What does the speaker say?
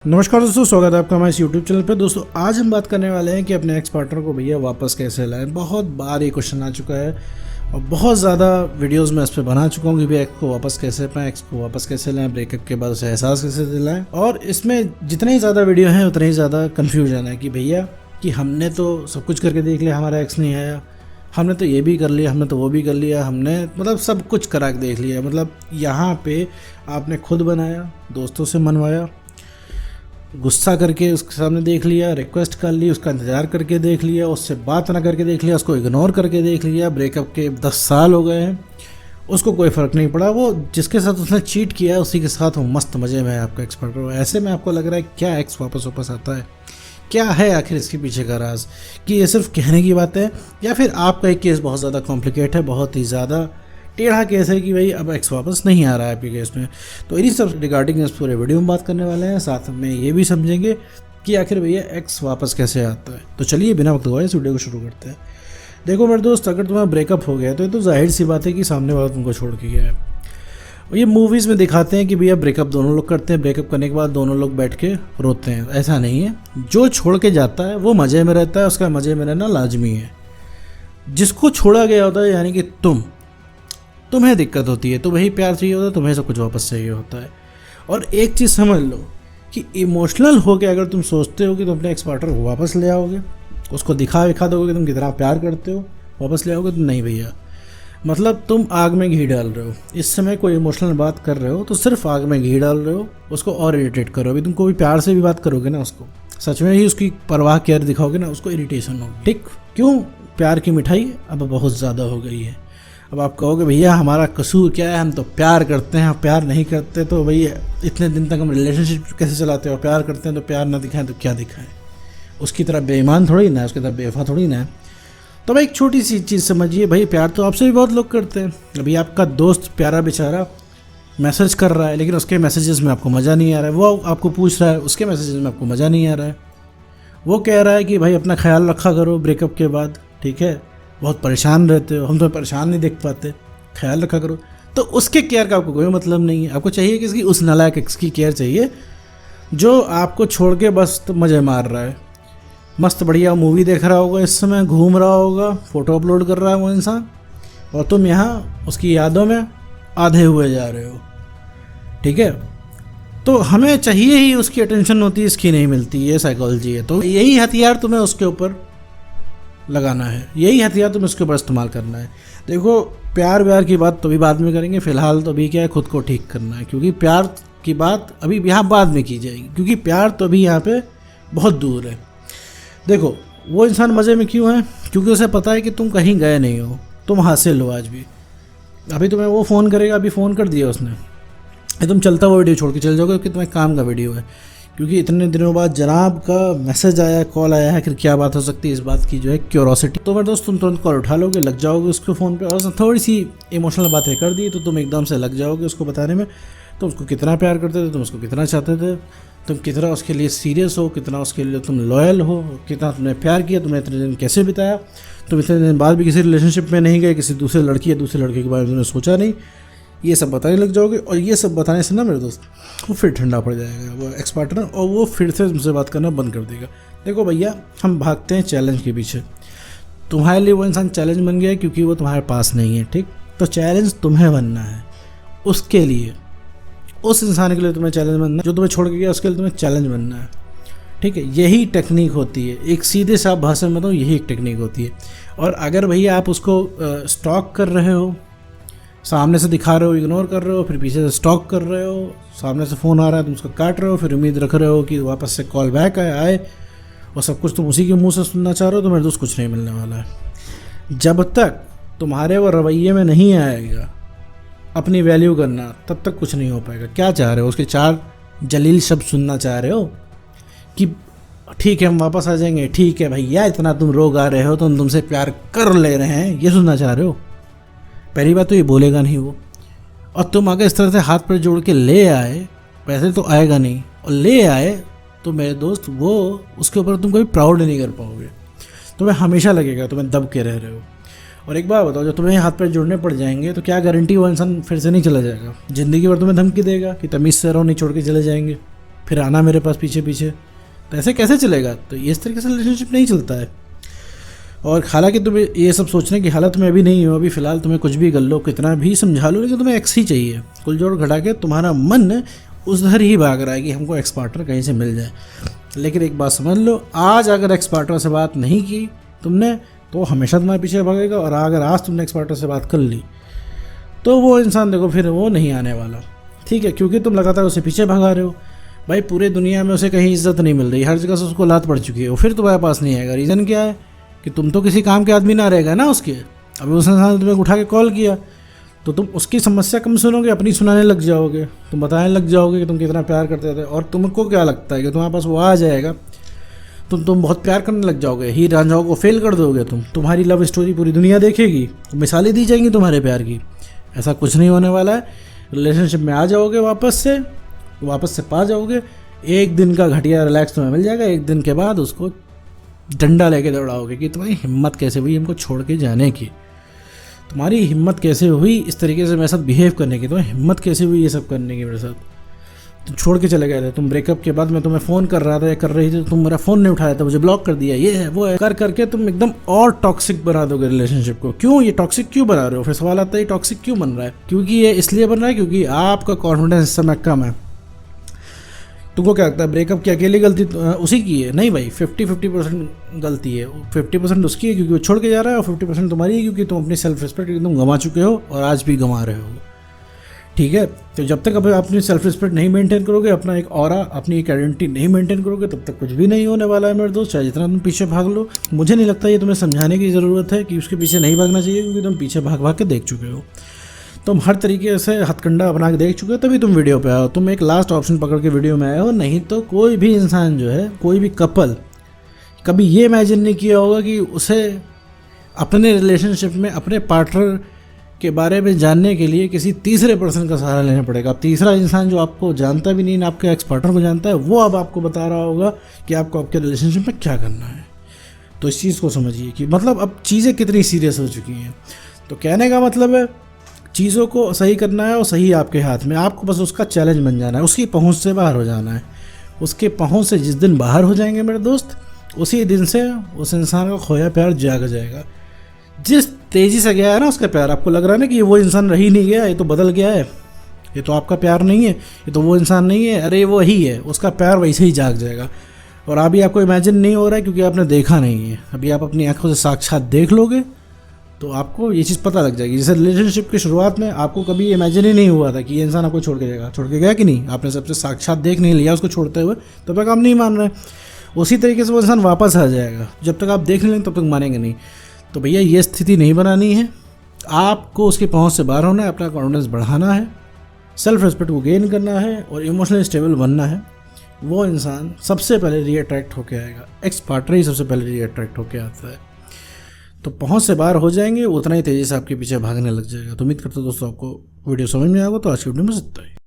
नमस्कार दोस्तों, स्वागत है आपका हमारे इस यूट्यूब चैनल पे। दोस्तों आज हम बात करने वाले हैं कि अपने एक्स पार्टनर को भैया वापस कैसे लाएं। बहुत बार ये क्वेश्चन आ चुका है और बहुत ज़्यादा वीडियोस में इस पर बना चुका हूँ कि भैया एक्स को वापस कैसे पाएं, एक्स को वापस कैसे लाएं, ब्रेकअप के बाद उसे एहसास कैसे दिलाएं। और इसमें जितने ही ज़्यादा वीडियो हैं उतना ही ज़्यादा कन्फ्यूजन है कि भैया कि हमने तो सब कुछ करके देख लिया, हमारा एक्स नहीं आया, हमने तो ये भी कर लिया, हमने तो वो भी कर लिया, हमने मतलब सब कुछ करा के देख लिया। मतलब यहाँ पे आपने खुद बनाया, दोस्तों से मनवाया, गुस्सा करके उसके सामने देख लिया, रिक्वेस्ट कर ली, उसका इंतज़ार करके देख लिया, उससे बात ना करके देख लिया, उसको इग्नोर करके देख लिया। ब्रेकअप के 10 साल हो गए हैं, उसको कोई फ़र्क नहीं पड़ा। वो जिसके साथ उसने चीट किया है उसी के साथ वो मस्त मज़े में है आपका एक्स पार्टनर। ऐसे में आपको लग रहा है क्या एक्स वापस आता है, क्या है आखिर इसके पीछे का राज, कि ये सिर्फ कहने की बात है या फिर आपका एक केस बहुत ज़्यादा कॉम्प्लिकेट है, बहुत ही ज़्यादा टेढ़ा केस है कि भाई अब एक्स वापस नहीं आ रहा है आपके केस में। तो इन्हीं सब रिगार्डिंग इस पूरे वीडियो में बात करने वाले हैं, साथ में ये भी समझेंगे कि आखिर भैया एक्स वापस कैसे आता है। तो चलिए बिना वक्त गवाए इस वीडियो को शुरू करते हैं। देखो मेरे दोस्त, अगर तुम्हारा ब्रेकअप हो गया तो ये तो जाहिर सी बात है कि सामने वाला तुमको छोड़ के गया है। और ये मूवीज़ में दिखाते हैं कि भैया ब्रेकअप दोनों लोग करते हैं, ब्रेकअप करने के बाद दोनों लोग बैठ के रोते हैं। ऐसा नहीं है, जो छोड़ के जाता है वो मज़े में रहता है, उसका मज़े में रहना लाजमी है। जिसको छोड़ा गया होता है यानी कि तुम्हें दिक्कत होती है, तो वही प्यार चाहिए होता है, तुम्हें सब कुछ वापस चाहिए होता है। और एक चीज़ समझ लो कि इमोशनल हो के अगर तुम सोचते हो कि तुम अपने एक्स पार्टनर को वापस ले आओगे, उसको दिखा दोगे कि तुम कितना प्यार करते हो, वापस ले आओगे, तो नहीं भैया। मतलब तुम आग में घी डाल रहे हो। इस समय कोई इमोशनल बात कर रहे हो तो सिर्फ आग में घी डाल रहे हो, उसको और इरिटेट करो। अभी तुम कोई प्यार से भी बात करोगे ना, उसको सच में ही उसकी परवाह केयर दिखाओगे ना, उसको इरिटेशन होगी। ठीक क्यों? प्यार की मिठाई अब बहुत ज़्यादा हो गई है। अब आप कहोगे भैया हमारा कसूर क्या है, हम तो प्यार करते हैं, प्यार नहीं करते तो भैया इतने दिन तक हम रिलेशनशिप कैसे चलाते हो? प्यार करते हैं तो प्यार ना दिखाएं तो क्या दिखाएं? उसकी तरह बेईमान थोड़ी ना है, उसकी तरह बेवफा थोड़ी ना है। तो भाई एक छोटी सी चीज़ समझिए, भाई प्यार तो आपसे भी बहुत लोग करते हैं। अभी आपका दोस्त प्यारा बेचारा मैसेज कर रहा है लेकिन उसके मैसेजेस में आपको मज़ा नहीं आ रहा है, वो आपको पूछ रहा है, उसके मैसेजेस में आपको मज़ा नहीं आ रहा है। वो कह रहा है कि भाई अपना ख्याल रखा करो ब्रेकअप के बाद, ठीक है, बहुत परेशान रहते हो, हम तो परेशान नहीं देख पाते, ख्याल रखा करो। तो उसके केयर का आपको कोई मतलब नहीं है। आपको चाहिए किसकी? उस नालायक एक्स की केयर चाहिए जो आपको छोड़ के बस तो मज़े मार रहा है, मस्त बढ़िया मूवी देख रहा होगा, इस समय घूम रहा होगा, फ़ोटो अपलोड कर रहा है वो इंसान, और तुम यहाँ उसकी यादों में आधे हुए जा रहे हो। ठीक है, तो हमें चाहिए ही उसकी अटेंशन होती है, इसकी नहीं मिलती, ये साइकोलॉजी है। तो यही हथियार तुम्हें उसके ऊपर लगाना है, यही हथियार तुम्हें उसके ऊपर इस्तेमाल करना है। देखो प्यार व्यार की बात तो भी बाद में करेंगे, फ़िलहाल तो अभी क्या है, खुद को ठीक करना है, क्योंकि प्यार की बात अभी यहाँ बाद में की जाएगी, क्योंकि प्यार तो अभी यहाँ पे बहुत दूर है। देखो वो इंसान मज़े में क्यों है? क्योंकि उसे पता है कि तुम कहीं गए नहीं हो, तुम हासिल हो आज भी। अभी तुम्हें वो फ़ोन करेगा, अभी फ़ोन कर दिया उसने, तुम चलता हुआ वीडियो छोड़ के चल जाओगे कि तुम्हें काम का वीडियो है, क्योंकि इतने दिनों बाद जनाब का मैसेज आया, कॉल आया है, फिर क्या बात हो सकती है, इस बात की जो है क्यूरोसिटी। तो मेरे दोस्त तुम तुरंत कॉल उठा लोगे, लग जाओगे उसके फ़ोन पे, और उसने थोड़ी सी इमोशनल बातें कर दी तो तुम एकदम से लग जाओगे उसको बताने में तुम उसको कितना प्यार करते थे, तुम उसको कितना चाहते थे, तुम कितना उसके लिए सीरियस हो, कितना उसके लिए तुम लॉयल हो, कितना तुमने प्यार किया, तुमने इतने दिन कैसे बिताया, तुम इतने दिन बाद भी किसी रिलेशनशिप में नहीं गए, किसी दूसरे लड़की या दूसरे लड़के के बारे में तुमने सोचा नहीं, ये सब बताने लग जाओगे। और ये सब बताने से ना मेरे दोस्त वो फिर ठंडा पड़ जाएगा वो एक्स पार्टनर, और वो फिर से तुमसे बात करना बंद कर देगा। देखो भैया हम भागते हैं चैलेंज के पीछे, तुम्हारे लिए वो इंसान चैलेंज बन गया है क्योंकि वो तुम्हारे पास नहीं है। ठीक, तो चैलेंज तुम्हें बनना है, उसके लिए, उस इंसान के लिए तुम्हें चैलेंज बनना है, जो तुम्हें छोड़ के गया उसके लिए तुम्हें चैलेंज बनना है। ठीक है, यही टेक्निक होती है, एक सीधे साफ भाषा में बताऊँ, यही एक टेक्निक होती है। और अगर भैया आप उसको स्टॉक कर रहे हो, सामने से दिखा रहे हो, इग्नोर कर रहे हो, फिर पीछे से स्टॉक कर रहे हो, सामने से फ़ोन आ रहा है तुम उसको काट रहे हो, फिर उम्मीद रख रहे हो कि वापस से कॉल बैक आए और सब कुछ तुम उसी के मुंह से सुनना चाह रहे हो, तो मेरे दोस्त कुछ नहीं मिलने वाला है। जब तक तुम्हारे वो रवैये में नहीं आएगा अपनी वैल्यू करना, तब तक कुछ नहीं हो पाएगा। क्या चाह रहे हो? उसके 4 जलील शब्द सुनना चाह रहे हो कि ठीक है हम वापस आ जाएंगे, ठीक है भैया इतना तुम रोग आ रहे हो तो हम तुमसे प्यार कर ले रहे हैं, ये सुनना चाह रहे हो? पहली बात तो ये बोलेगा नहीं वो, और तुम अगर इस तरह से हाथ पर जोड़ के ले आए, पैसे तो आएगा नहीं, और ले आए तो मेरे दोस्त वो उसके ऊपर तुम कभी प्राउड नहीं कर पाओगे, तुम्हें हमेशा लगेगा तुम्हें दब के रह रहे हो। और एक बात बताओ, जब तुम्हें हाथ पैर जोड़ने पड़ जाएंगे तो क्या गारंटी वो इंसान फिर से नहीं चला जाएगा? ज़िंदगी भर तुम्हें धमकी देगा कि तमीज़ से रहो, नहीं छोड़ के चले जाएंगे, फिर आना मेरे पास पीछे पीछे, तो ऐसे कैसे चलेगा? तो इस तरीके से रिलेशनशिप नहीं चलता है। और हालांकि तुम्हें ये सब सोचने की हालत में अभी नहीं हो, अभी फ़िलहाल तुम्हें कुछ भी कर लो, कितना भी समझा लो, लेकिन तुम्हें एक्स ही चाहिए। कुल जोड़ घटा के तुम्हारा मन उधर ही भाग रहा है कि हमको एक्स पार्टनर कहीं से मिल जाए। लेकिन एक बात समझ लो, आज अगर एक्स पार्टनर से बात नहीं की तुमने तो हमेशा तुम्हारे पीछे भागेगा, और अगर आज तुमने एक्स पार्टनर से बात कर ली तो वो इंसान देखो फिर वो नहीं आने वाला, ठीक है, क्योंकि तुम लगातार उसे पीछे भगा रहे हो। भाई पूरे दुनिया में उसे कहीं इज्जत नहीं मिल रही, हर जगह से उसको लात पड़ चुकी है, वो फिर तुम्हारे पास नहीं आएगा। रीज़न क्या है कि तुम तो किसी काम के आदमी ना रहेगा ना उसके। अभी उस इंसान ने तुम्हें उठा के कॉल किया तो तुम उसकी समस्या कम सुनोगे, अपनी सुनाने लग जाओगे, तुम बताने लग जाओगे कि तुम कितना प्यार करते थे। और तुमको क्या लगता है कि तुम्हारे पास वो आ जाएगा, तुम बहुत प्यार करने लग जाओगे, हीर रांझाओं को फेल कर दोगे, तुम्हारी लव स्टोरी पूरी दुनिया देखेगी, मिसालें दी जाएंगी तुम्हारे प्यार की। ऐसा कुछ नहीं होने वाला है। रिलेशनशिप में आ जाओगे, वापस से पा जाओगे, एक दिन का घटिया रिलैक्स तुम्हें मिल जाएगा, एक दिन के बाद उसको डंडा लेके दौड़ाओगे कि तुम्हारी हिम्मत कैसे हुई हमको छोड़ के जाने की, तुम्हारी हिम्मत कैसे हुई इस तरीके से मेरे साथ बिहेव करने की, तुम्हें हिम्मत कैसे हुई ये सब करने की मेरे साथ, तुम छोड़ के चले गए थे। तुम ब्रेकअप के बाद मैं तुम्हें फ़ोन कर रहा था या कर रही थी, तुम मेरा फ़ोन नहीं उठाया था, मुझे ब्लॉक कर दिया, ये है वो है कर करके तुम एकदम और टॉक्सिक बना दोगे रिलेशनशिप को। क्यों ये टॉक्सिक क्यों बना रहे हो? फिर सवाल आता है ये टॉक्सिक क्यों बन रहा है? क्योंकि ये इसलिए बन रहा है क्योंकि आपका कॉन्फिडेंस इस समय कम है। तुमको क्या लगता है ब्रेकअप की अकेली गलती उसी की है? नहीं भाई, 50-50% गलती है। 50% उसकी है क्योंकि वो छोड़ के जा रहा है, और 50% तुम्हारी है क्योंकि तुम अपनी सेल्फ रिस्पेक्ट एकदम गंवा चुके हो और आज भी गंवा रहे हो, ठीक है। तो जब तक अब अपनी सेल्फ रिस्पेक्ट नहीं मेंटेन करोगे, अपना एक ऑरा, अपनी एक आइडेंटिटी नहीं मेंटेन करोगे, तब तक कुछ भी नहीं होने वाला है मेरे दोस्त। चाहे जितना तुम पीछे भाग लो, मुझे नहीं लगता ये तुम्हें समझाने की ज़रूरत है कि उसके पीछे नहीं भागना चाहिए, क्योंकि तुम पीछे भाग भाग के देख चुके हो, तुम हर तरीके से हथकंडा बना के देख चुके हो, तभी तुम वीडियो पे आए हो, तुम एक लास्ट ऑप्शन पकड़ के वीडियो में आए हो। नहीं तो कोई भी इंसान जो है, कोई भी कपल कभी ये इमेजिन नहीं किया होगा कि उसे अपने रिलेशनशिप में अपने पार्टनर के बारे में जानने के लिए किसी तीसरे पर्सन का सहारा लेना पड़ेगा। अब तीसरा इंसान जो आपको जानता भी नहीं, ना आपके एक्स पार्टनर को जानता है, वो अब आपको बता रहा होगा कि आपको आपके रिलेशनशिप में क्या करना है। तो इस चीज़ को समझिए कि मतलब अब चीज़ें कितनी सीरियस हो चुकी हैं। तो कहने का मतलब है चीज़ों को सही करना है और सही आपके हाथ में, आपको बस उसका चैलेंज बन जाना है, उसकी पहुंच से बाहर हो जाना है। उसके पहुंच से जिस दिन बाहर हो जाएंगे मेरे दोस्त, उसी दिन से उस इंसान का खोया प्यार जाग जाएगा। जिस तेज़ी से गया है ना उसका प्यार, आपको लग रहा है ना कि ये वो इंसान रही नहीं गया, ये तो बदल गया है, ये तो आपका प्यार नहीं है, ये तो वो इंसान नहीं है, अरे वो ही है, उसका प्यार वैसे ही जाग जाएगा। और अभी आपको इमेजिन नहीं हो रहा है क्योंकि आपने देखा नहीं है। अभी आप अपनी आंखों से साक्षात देख लोगे तो आपको ये चीज़ पता लग जाएगी। जैसे रिलेशनशिप की शुरुआत में आपको कभी इमेजिन ही नहीं हुआ था कि ये इंसान आपको छोड़ के जाएगा, छोड़ के गया कि नहीं, आपने सबसे साक्षात देख नहीं लिया उसको छोड़ते हुए, तब तक आप नहीं मान रहे। उसी तरीके से वो इंसान वापस आ जाएगा, जब तक आप देख नहीं लेंगे तब तक मानेंगे नहीं। तो भैया ये स्थिति नहीं बनानी है, आपको उसकी पहुंच से बाहर होना है, अपना कॉन्फिडेंस बढ़ाना है, सेल्फ रिस्पेक्ट को गेन करना है और इमोशनली स्टेबल बनना है। वो इंसान सबसे पहले रीअट्रैक्ट होकर आएगा, एक्स पार्टनर ही सबसे पहले रीअट्रैक्ट होकर आता है। तो पहुंच से बाहर हो जाएंगे, उतना ही तेज़ी से आपके पीछे भागने लग जाएगा। तो उम्मीद करता हूं दोस्तों आपको वीडियो समझ में आएगा। तो आज की वीडियो में इतना ही।